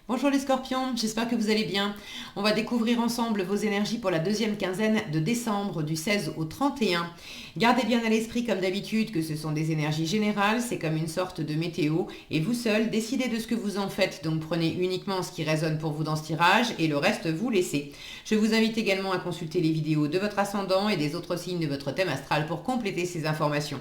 Bonjour les scorpions, j'espère que vous allez bien. On va découvrir ensemble vos énergies pour la deuxième quinzaine de décembre du 16 au 31. Gardez bien à l'esprit comme d'habitude que ce sont des énergies générales, c'est comme une sorte de météo et vous seul décidez de ce que vous en faites. Donc prenez uniquement ce qui résonne pour vous dans ce tirage et le reste vous laissez. Je vous invite également à consulter les vidéos de votre ascendant et des autres signes de votre thème astral pour compléter ces informations.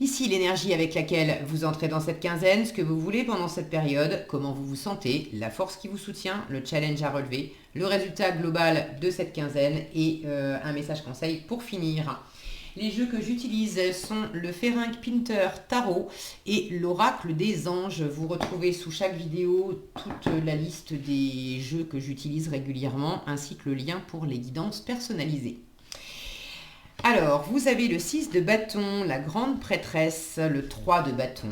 Ici, l'énergie avec laquelle vous entrez dans cette quinzaine, ce que vous voulez pendant cette période, comment vous vous sentez, la force qui vous soutient, le challenge à relever, le résultat global de cette quinzaine et un message conseil pour finir. Les jeux que j'utilise sont le Ferenc Pinter Tarot et l'Oracle des Anges. Vous retrouvez sous chaque vidéo toute la liste des jeux que j'utilise régulièrement ainsi que le lien pour les guidances personnalisées. Alors, vous avez le 6 de bâton, la grande prêtresse, le 3 de bâton,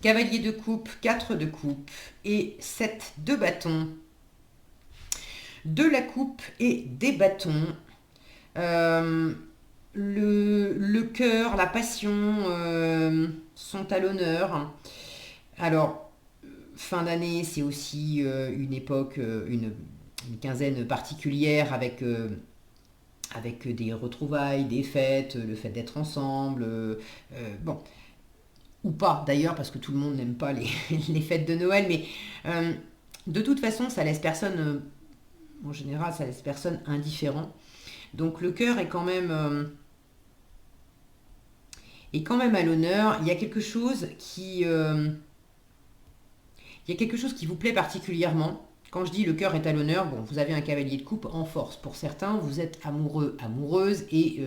cavalier de coupe, 4 de coupe et 7 de bâton, de la coupe et des bâtons, le cœur, la passion sont à l'honneur. Alors, fin d'année, c'est aussi une époque, une quinzaine particulière avec des retrouvailles, des fêtes, le fait d'être ensemble, bon, ou pas d'ailleurs, parce que tout le monde n'aime pas les, les fêtes de Noël, mais de toute façon, ça laisse personne, en général, ça laisse personne indifférent. Donc le cœur est quand même à l'honneur. Il y a quelque chose qui vous plaît particulièrement. Quand je dis le cœur est à l'honneur, bon, vous avez un cavalier de coupe en force. Pour certains, vous êtes amoureux, amoureuse, et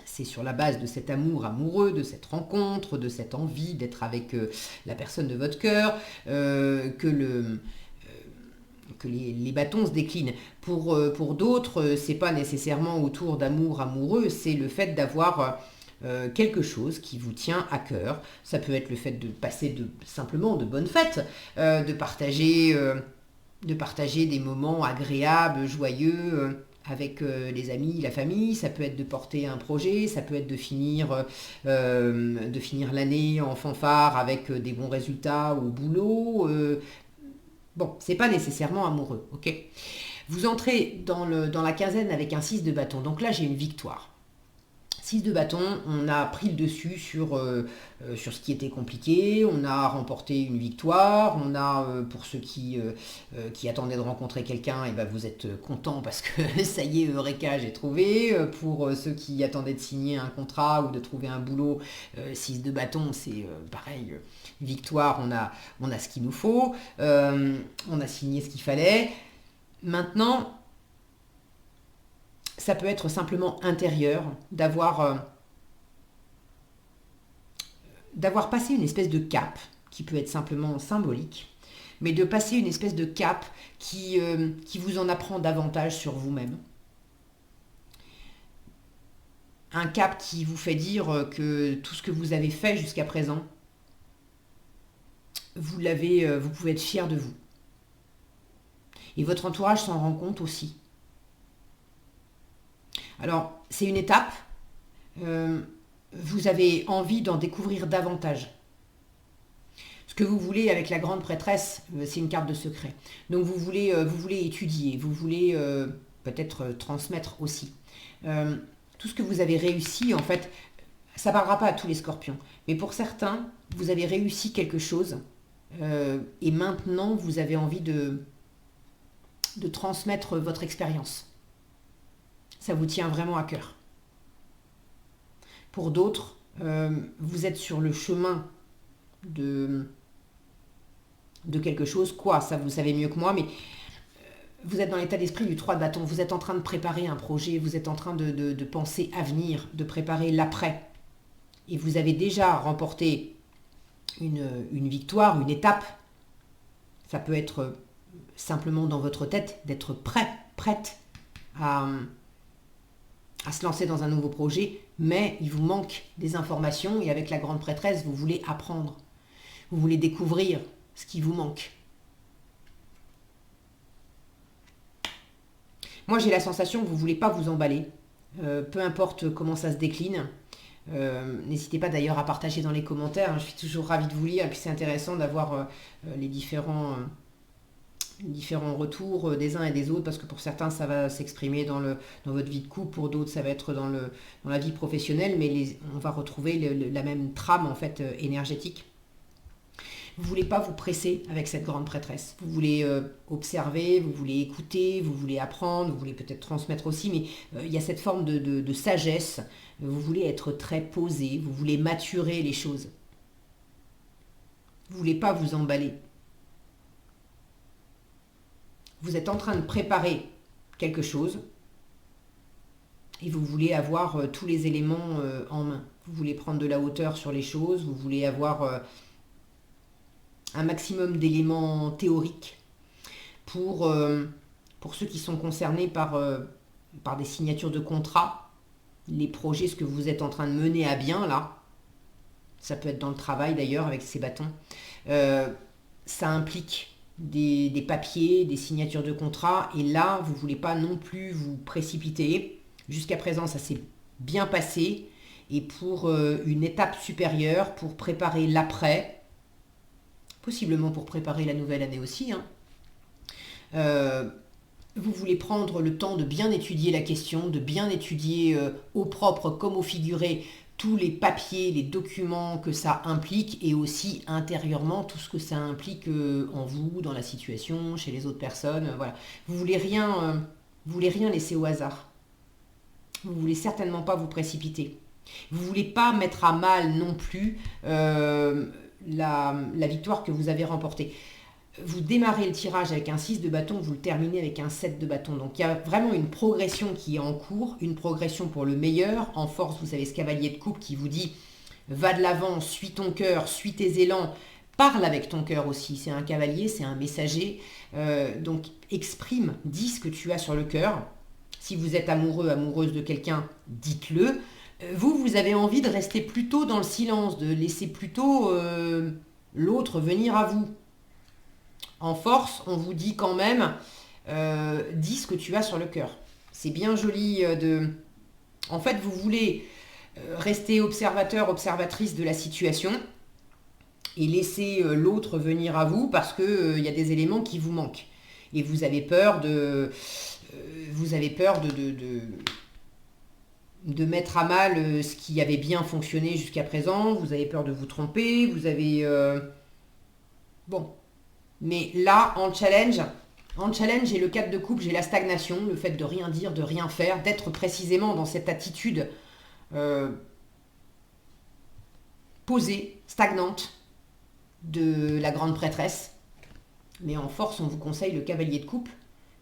c'est sur la base de cet amour amoureux, de cette rencontre, de cette envie d'être avec la personne de votre cœur, que les bâtons se déclinent. Pour d'autres, c'est pas nécessairement autour d'amour amoureux, c'est le fait d'avoir quelque chose qui vous tient à cœur. Ça peut être le fait de passer simplement de bonnes fêtes, de partager des moments agréables, joyeux avec les amis, la famille. Ça peut être de porter un projet, ça peut être de finir l'année en fanfare avec des bons résultats au boulot. Bon, c'est pas nécessairement amoureux, ok? Vous entrez dans la quinzaine avec un 6 de bâton. Donc là, j'ai une victoire. 6 de bâton, on a pris le dessus sur ce qui était compliqué, on a remporté une victoire, on a, pour ceux qui attendaient de rencontrer quelqu'un, et ben vous êtes contents parce que ça y est, Eureka, j'ai trouvé. Pour ceux qui attendaient de signer un contrat ou de trouver un boulot, 6 de bâton, c'est pareil, victoire, on a ce qu'il nous faut, on a signé ce qu'il fallait. Maintenant, ça peut être simplement intérieur, d'avoir passé une espèce de cap, qui peut être simplement symbolique, mais de passer une espèce de cap qui vous en apprend davantage sur vous-même. Un cap qui vous fait dire que tout ce que vous avez fait jusqu'à présent, vous pouvez être fier de vous. Et votre entourage s'en rend compte aussi. Alors, c'est une étape. Vous avez envie d'en découvrir davantage. Ce que vous voulez avec la grande prêtresse, c'est une carte de secret. Donc vous voulez étudier, vous voulez peut-être transmettre aussi. Tout ce que vous avez réussi, en fait, ça ne parlera pas à tous les scorpions. Mais pour certains, vous avez réussi quelque chose. Et maintenant, vous avez envie de transmettre votre expérience. Ça vous tient vraiment à cœur. Pour d'autres, vous êtes sur le chemin de quelque chose. Quoi, ça vous savez mieux que moi, mais vous êtes dans l'état d'esprit du 3 de bâton. Vous êtes en train de préparer un projet, vous êtes en train de penser avenir, de préparer l'après. Et vous avez déjà remporté une victoire, une étape. Ça peut être simplement dans votre tête d'être prête à se lancer dans un nouveau projet, mais il vous manque des informations et avec la grande prêtresse, vous voulez apprendre. Vous voulez découvrir ce qui vous manque. Moi, j'ai la sensation que vous ne voulez pas vous emballer, peu importe comment ça se décline. N'hésitez pas d'ailleurs à partager dans les commentaires, hein, je suis toujours ravie de vous lire et puis c'est intéressant d'avoir les différents différents retours des uns et des autres, parce que pour certains, ça va s'exprimer dans votre vie de couple, pour d'autres, ça va être dans la vie professionnelle, mais on va retrouver la même trame, en fait, énergétique. Vous ne voulez pas vous presser avec cette grande prêtresse. Vous voulez observer, vous voulez écouter, vous voulez apprendre, vous voulez peut-être transmettre aussi, mais il y a cette forme de sagesse. Vous voulez être très posé, vous voulez maturer les choses. Vous ne voulez pas vous emballer. Vous êtes en train de préparer quelque chose et vous voulez avoir tous les éléments en main. Vous voulez prendre de la hauteur sur les choses, vous voulez avoir un maximum d'éléments théoriques pour ceux qui sont concernés par des signatures de contrats, les projets, ce que vous êtes en train de mener à bien là. Ça peut être dans le travail d'ailleurs avec ces bâtons. Ça implique des papiers, des signatures de contrats, et là, vous ne voulez pas non plus vous précipiter. Jusqu'à présent, ça s'est bien passé, et pour une étape supérieure, pour préparer l'après, possiblement pour préparer la nouvelle année aussi, vous voulez prendre le temps de bien étudier la question, de bien étudier au propre comme au figuré tous les papiers, les documents que ça implique, et aussi intérieurement tout ce que ça implique en vous, dans la situation, chez les autres personnes. Voilà. Vous voulez rien laisser au hasard. Vous voulez certainement pas vous précipiter. Vous voulez pas mettre à mal non plus la victoire que vous avez remportée. Vous démarrez le tirage avec un 6 de bâton, vous le terminez avec un 7 de bâton. Donc il y a vraiment une progression qui est en cours, une progression pour le meilleur. En force, vous avez ce cavalier de coupe qui vous dit « Va de l'avant, suis ton cœur, suis tes élans, parle avec ton cœur aussi ». C'est un cavalier, c'est un messager. Donc exprime, dis ce que tu as sur le cœur. Si vous êtes amoureux, amoureuse de quelqu'un, dites-le. Vous avez envie de rester plutôt dans le silence, de laisser plutôt l'autre venir à vous. En force, on vous dit quand même, dis ce que tu as sur le cœur. C'est bien joli de... En fait, vous voulez rester observateur, observatrice de la situation et laisser l'autre venir à vous parce qu'il y a des éléments qui vous manquent. Et vous avez peur de mettre à mal ce qui avait bien fonctionné jusqu'à présent. Vous avez peur de vous tromper. Vous avez... Bon... Mais là, en challenge, j'ai le 4 de coupe, j'ai la stagnation, le fait de rien dire, de rien faire, d'être précisément dans cette attitude posée, stagnante de la grande prêtresse. Mais en force, on vous conseille le cavalier de coupe.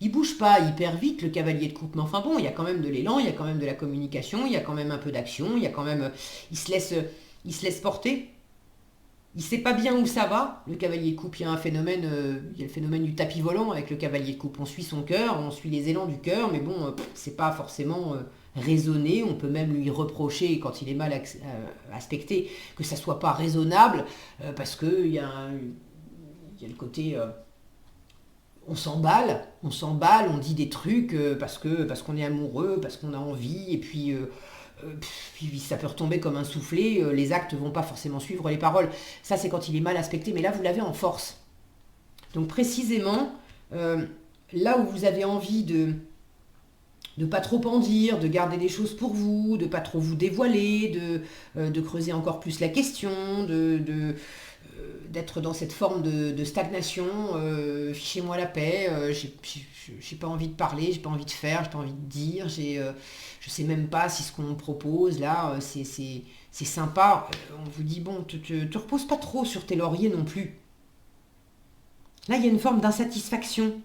Il bouge pas hyper vite, le cavalier de coupe, mais enfin bon, il y a quand même de l'élan, il y a quand même de la communication, il y a quand même un peu d'action, il y a quand même... Il se laisse porter. Il ne sait pas bien où ça va, le cavalier de coupe. Il y a un phénomène, il y a le phénomène du tapis volant avec le cavalier de coupe. On suit son cœur, on suit les élans du cœur, mais bon, c'est pas forcément raisonné. On peut même lui reprocher, quand il est mal aspecté, que ça soit pas raisonnable, parce qu'il y a le côté... on s'emballe, on dit des trucs parce qu'on est amoureux, parce qu'on a envie, et puis ça peut retomber comme un soufflet, les actes ne vont pas forcément suivre les paroles. Ça, c'est quand il est mal aspecté, mais là, vous l'avez en force. Donc, précisément, là où vous avez envie de pas trop en dire, de garder des choses pour vous, de pas trop vous dévoiler, de creuser encore plus la question, d'être dans cette forme de stagnation, fichez-moi la paix, j'ai pas envie de parler, j'ai pas envie de faire, j'ai pas envie de dire, je sais même pas si ce qu'on me propose là, c'est sympa. On vous dit, bon, te repose pas trop sur tes lauriers non plus. Là, il y a une forme d'insatisfaction.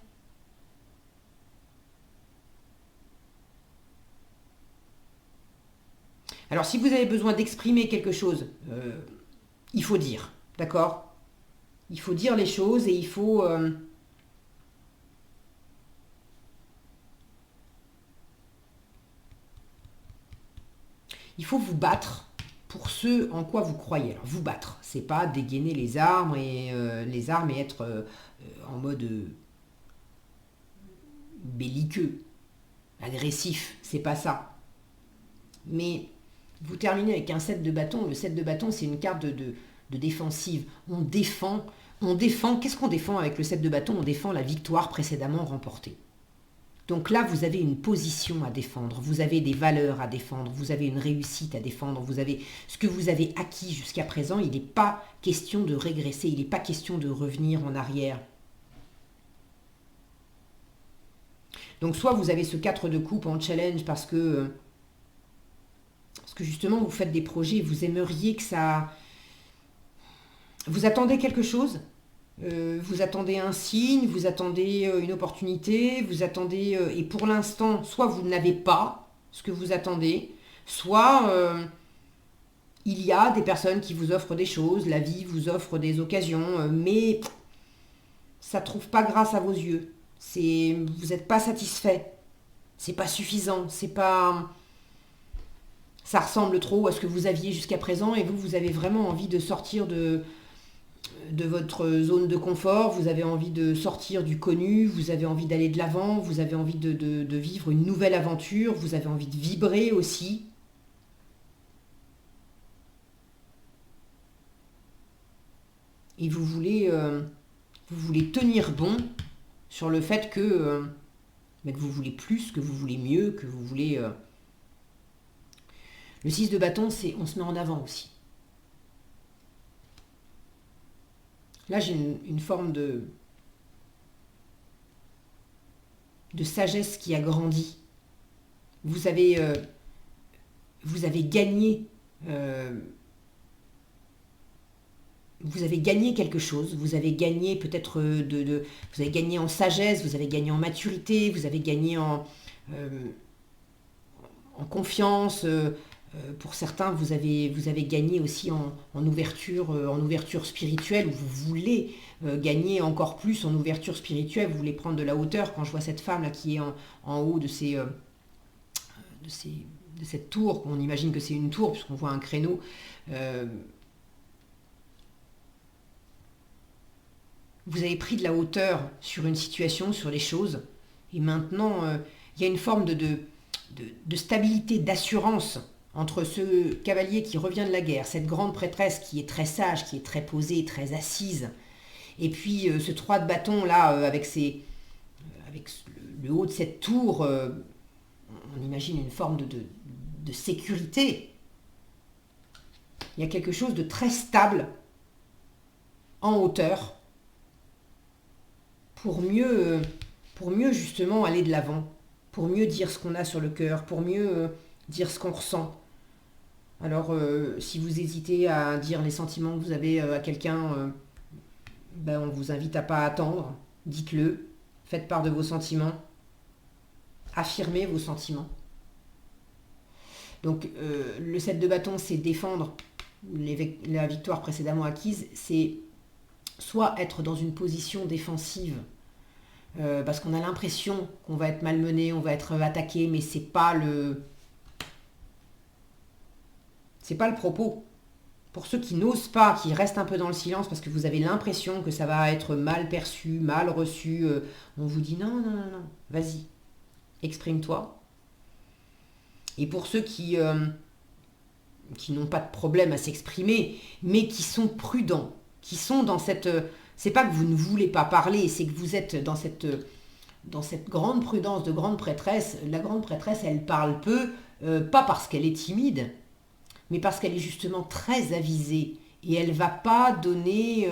Alors, si vous avez besoin d'exprimer quelque chose, il faut dire, d'accord ? Il faut dire les choses et il faut... il faut vous battre pour ce en quoi vous croyez. Alors, vous battre, c'est pas dégainer les armes et être en mode belliqueux, agressif, c'est pas ça. Mais vous terminez avec un 7 de bâton. Le 7 de bâton, c'est une carte de défensive. On défend On défend, qu'est-ce qu'on défend avec le 7 de bâton? On défend la victoire précédemment remportée. Donc là, vous avez une position à défendre, vous avez des valeurs à défendre, vous avez une réussite à défendre, vous avez ce que vous avez acquis jusqu'à présent. Il n'est pas question de régresser, il n'est pas question de revenir en arrière. Donc soit vous avez ce 4 de coupe en challenge parce que justement vous faites des projets, vous aimeriez que ça... Vous attendez quelque chose, vous attendez un signe, vous attendez une opportunité, vous attendez... et pour l'instant, soit vous n'avez pas ce que vous attendez, soit il y a des personnes qui vous offrent des choses, la vie vous offre des occasions, mais ça ne trouve pas grâce à vos yeux. Vous n'êtes pas satisfait, c'est pas suffisant, c'est pas... Ça ressemble trop à ce que vous aviez jusqu'à présent et vous avez vraiment envie de sortir de votre zone de confort, vous avez envie de sortir du connu, vous avez envie d'aller de l'avant, vous avez envie de vivre une nouvelle aventure, vous avez envie de vibrer aussi. Et vous voulez tenir bon sur le fait que vous voulez plus, que vous voulez mieux, que vous voulez... Le 6 de bâton, c'est on se met en avant aussi. Là, j'ai une forme de sagesse qui a grandi. Vous avez gagné quelque chose, vous avez gagné peut-être vous avez gagné en sagesse, vous avez gagné en maturité, vous avez gagné en confiance. Pour certains, vous avez gagné aussi en ouverture spirituelle, où vous voulez gagner encore plus en ouverture spirituelle, vous voulez prendre de la hauteur. Quand je vois cette femme là qui est en haut de cette tour, on imagine que c'est une tour puisqu'on voit un créneau, vous avez pris de la hauteur sur une situation, sur les choses, et maintenant il y a une forme de stabilité, d'assurance entre ce cavalier qui revient de la guerre, cette grande prêtresse qui est très sage, qui est très posée, très assise, et puis ce 3 de bâton là, avec le haut de cette tour, on imagine une forme de sécurité. Il y a quelque chose de très stable, en hauteur, pour mieux justement aller de l'avant, pour mieux dire ce qu'on a sur le cœur, pour mieux dire ce qu'on ressent. Alors, si vous hésitez à dire les sentiments que vous avez à quelqu'un, on vous invite à pas attendre. Dites-le, faites part de vos sentiments, affirmez vos sentiments. Donc, le 7 de bâton, c'est défendre la victoire précédemment acquise, c'est soit être dans une position défensive, parce qu'on a l'impression qu'on va être malmené, on va être attaqué, mais c'est pas le propos. Pour ceux qui n'osent pas, qui restent un peu dans le silence parce que vous avez l'impression que ça va être mal perçu, mal reçu, on vous dit non, vas-y, exprime-toi. Et pour ceux qui n'ont pas de problème à s'exprimer, mais qui sont prudents, qui sont dans cette... c'est pas que vous ne voulez pas parler, c'est que vous êtes dans cette grande prudence de grande prêtresse. La grande prêtresse, elle parle peu, pas parce qu'elle est timide, mais parce qu'elle est justement très avisée. Et elle ne va pas donner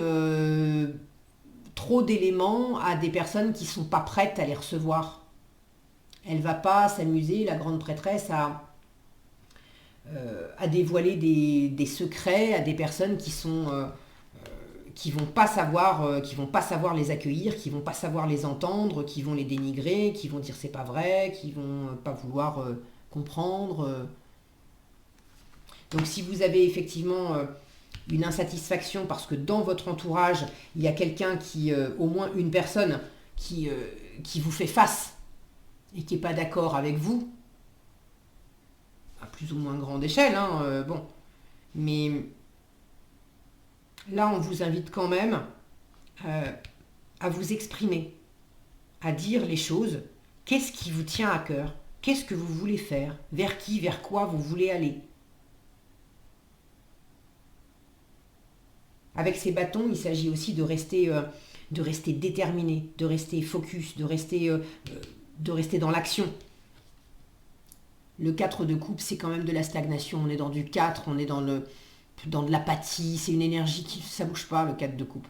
trop d'éléments à des personnes qui ne sont pas prêtes à les recevoir. Elle ne va pas s'amuser, la grande prêtresse, à dévoiler des secrets à des personnes qui vont pas savoir les accueillir, qui vont pas savoir les entendre, qui vont les dénigrer, qui vont dire c'est pas vrai, qui vont pas vouloir comprendre. Donc si vous avez effectivement une insatisfaction parce que dans votre entourage, il y a quelqu'un au moins une personne qui vous fait face et qui n'est pas d'accord avec vous, à plus ou moins grande échelle, mais là on vous invite quand même à vous exprimer, à dire les choses. Qu'est-ce qui vous tient à cœur? Qu'est-ce que vous voulez faire? Vers qui, vers quoi vous voulez aller? Avec ces bâtons, il s'agit aussi de rester déterminé, de rester focus, de rester dans l'action. Le 4 de coupe, c'est quand même de la stagnation. On est dans du 4, on est dans de l'apathie. C'est une énergie qui ça bouge pas, le 4 de coupe.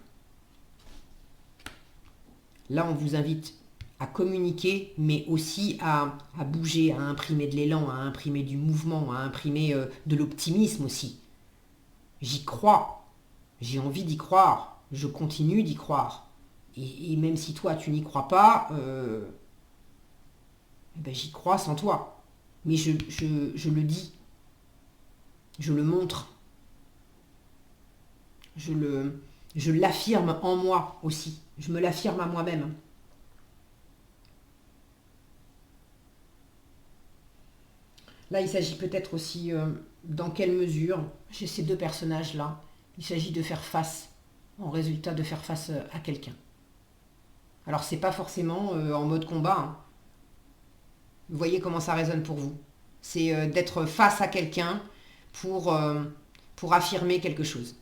Là, on vous invite à communiquer, mais aussi à bouger, à imprimer de l'élan, à imprimer du mouvement, à imprimer de l'optimisme aussi. J'y crois, j'ai envie d'y croire, je continue d'y croire. Et même si toi, tu n'y crois pas, j'y crois sans toi. Mais je le dis, je le montre, je l'affirme en moi aussi, je me l'affirme à moi-même. Là, il s'agit peut-être aussi dans quelle mesure, chez ces deux personnages-là, il s'agit de faire face, en résultat de faire face à quelqu'un. Alors, c'est pas forcément en mode combat, hein. Vous voyez comment ça résonne pour vous. C'est d'être face à quelqu'un pour affirmer quelque chose.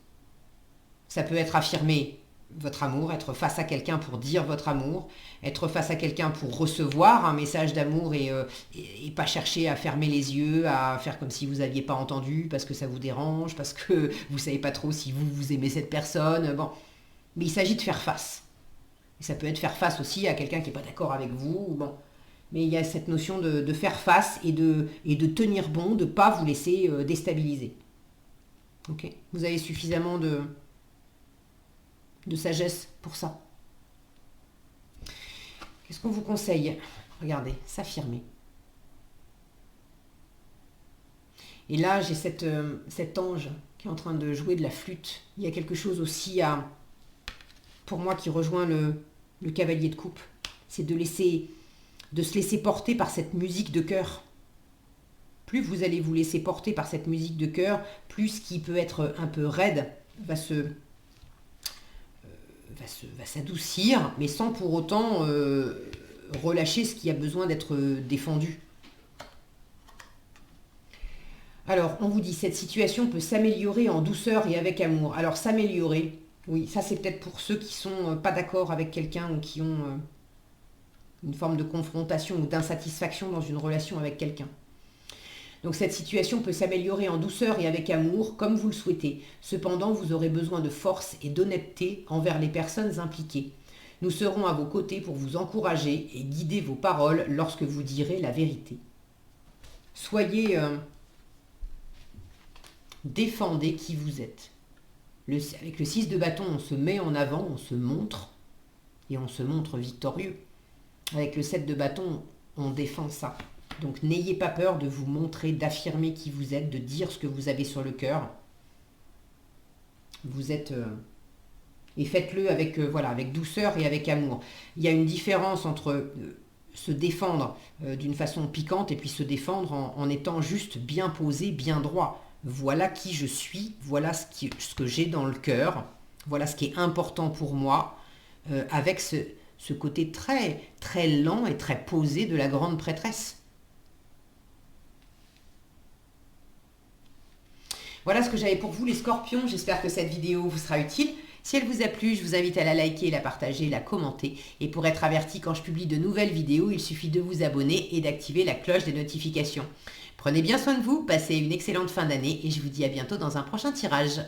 Ça peut être affirmer votre amour, être face à quelqu'un pour dire votre amour, être face à quelqu'un pour recevoir un message d'amour et pas chercher à fermer les yeux, à faire comme si vous n'aviez pas entendu parce que ça vous dérange, parce que vous ne savez pas trop si vous aimez cette personne. Bon. Mais il s'agit de faire face. Et ça peut être faire face aussi à quelqu'un qui n'est pas d'accord avec vous. Bon. Mais il y a cette notion de faire face et de tenir bon, de ne pas vous laisser déstabiliser. Okay. Vous avez suffisamment de sagesse pour ça. Qu'est-ce qu'on vous conseille? Regardez, s'affirmer. Et là, j'ai cet ange qui est en train de jouer de la flûte. Il y a quelque chose aussi pour moi qui rejoint le cavalier de coupe. C'est de se laisser porter par cette musique de cœur. Plus vous allez vous laisser porter par cette musique de cœur, plus ce qui peut être un peu raide va s'adoucir, mais sans pour autant relâcher ce qui a besoin d'être défendu. Alors, on vous dit, cette situation peut s'améliorer en douceur et avec amour. Alors, s'améliorer, oui, ça c'est peut-être pour ceux qui sont pas d'accord avec quelqu'un ou qui ont une forme de confrontation ou d'insatisfaction dans une relation avec quelqu'un. Donc cette situation peut s'améliorer en douceur et avec amour, comme vous le souhaitez. Cependant, vous aurez besoin de force et d'honnêteté envers les personnes impliquées. Nous serons à vos côtés pour vous encourager et guider vos paroles lorsque vous direz la vérité. Soyez... défendez qui vous êtes. Avec le 6 de bâton, on se met en avant, on se montre, et on se montre victorieux. Avec le 7 de bâton, on défend ça. Donc n'ayez pas peur de vous montrer, d'affirmer qui vous êtes, de dire ce que vous avez sur le cœur. Vous êtes... et faites-le avec, avec douceur et avec amour. Il y a une différence entre se défendre d'une façon piquante et puis se défendre en étant juste bien posé, bien droit. Voilà qui je suis, voilà ce que j'ai dans le cœur, voilà ce qui est important pour moi, avec ce côté très, très lent et très posé de la grande prêtresse. Voilà ce que j'avais pour vous les scorpions, j'espère que cette vidéo vous sera utile. Si elle vous a plu, je vous invite à la liker, la partager, la commenter. Et pour être averti quand je publie de nouvelles vidéos, il suffit de vous abonner et d'activer la cloche des notifications. Prenez bien soin de vous, passez une excellente fin d'année et je vous dis à bientôt dans un prochain tirage.